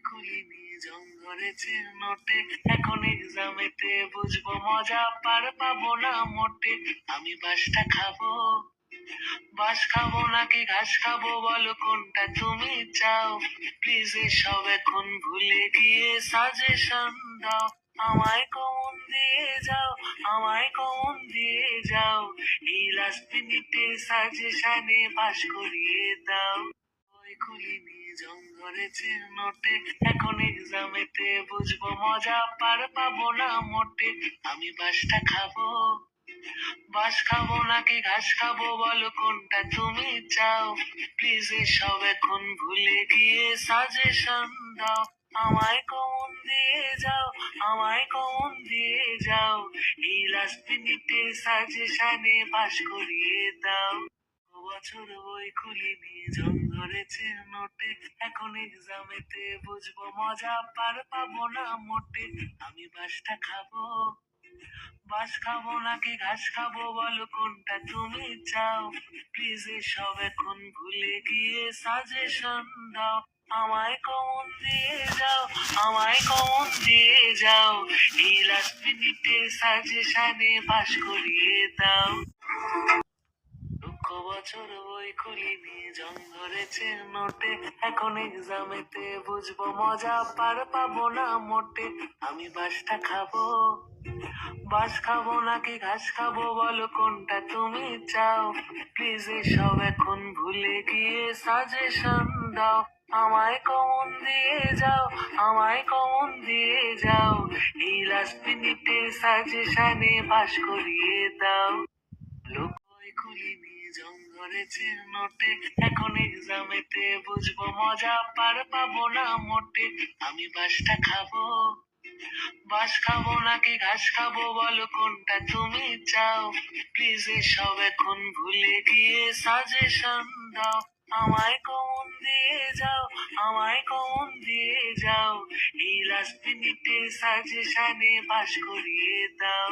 খুলিনি জং ধরেছে নোটে, এখন এক্সামেতে বুঝবো মজা, পার পাবো না মোটে। আমি বাসটা খাবো, বাস খাবো নাকি ঘাস খাবো, বলো কোনটা তুমি চাও। প্লিজ এসব এখন ভুলে গিয়ে সাজেশন দাও। আমায় কমন দিয়ে যাও, আমায় কমন দিয়ে যাও। এই লাস্ট মিনিটে সাজেশনে পাশ করিয়ে দাও। বই খুলিনি জং ধরেছে নোটে, এখন এক্সামেতে বুঝবো মজা, পার পাবো না মোটে। আমি বাসটা খাবো, বাস খাবো নাকি ঘাস খাবো, বলো কোনটা তুমি চাও। প্লিজ এসব এখন ভুলে গিয়ে সাজেশন দাও। আমায় কমন দিয়ে যাও, আমায় কমন দিয়ে যাও। এই লাস্ট মিনিটে সাজেশনে পাশ করিয়ে দাও। বছর বই খুলিনি জং ধরেছে নোটে, এখন এক্সামেতে বুঝবো মজা, পার পাবো না মোটে। আমি বাসটা খাবো, বাস খাবো নাকি ঘাস খাবো, বলো কোনটা তুমি চাও। প্লিজ এসব এখন ভুলে গিয়ে সাজেশন দাও। আমায় কমন দিয়ে যাও, আমায় কমন দিয়ে যাও। এই লাস্ট মিনিটে সাজেশনে পাশ করিয়ে দাও। দুঃখ বছর বই খুলিনি জং ধরেছে নোটে, এখন এক্সামেতে বুঝবো মজা, পার পাবো না মোটে। আমি বাসটা খাবো, বাস খাবো নাকি ঘাস খাবো, বলো কোনটা তুমি চাও। প্লিজ এসব এখন ভুলে গিয়ে সাজেশন দাও। আমায় কমন দিয়ে যাও, আমায় কমন দিয়ে যাও। এই লাস্ট মিনিটে সাজেশনে পাশ করিয়ে দাও। বই খুলিনি জং ধরেছে নোটে, এখন এক্সামেতে বুঝবো মজা, পার পাবো না মোটে। আমি বাসটা খাবো, বাস খাবো নাকি ঘাস খাবো, বলো কোনটা তুমি চাও। প্লিজ এসব এখন ভুলে গিয়ে সাজেশন দাও। আমায় কমন দিয়ে যাও, আমায় কমন দিয়ে যাও। এই লাস্ট মিনিটে সাজেশনে পাশ করিয়ে দাও।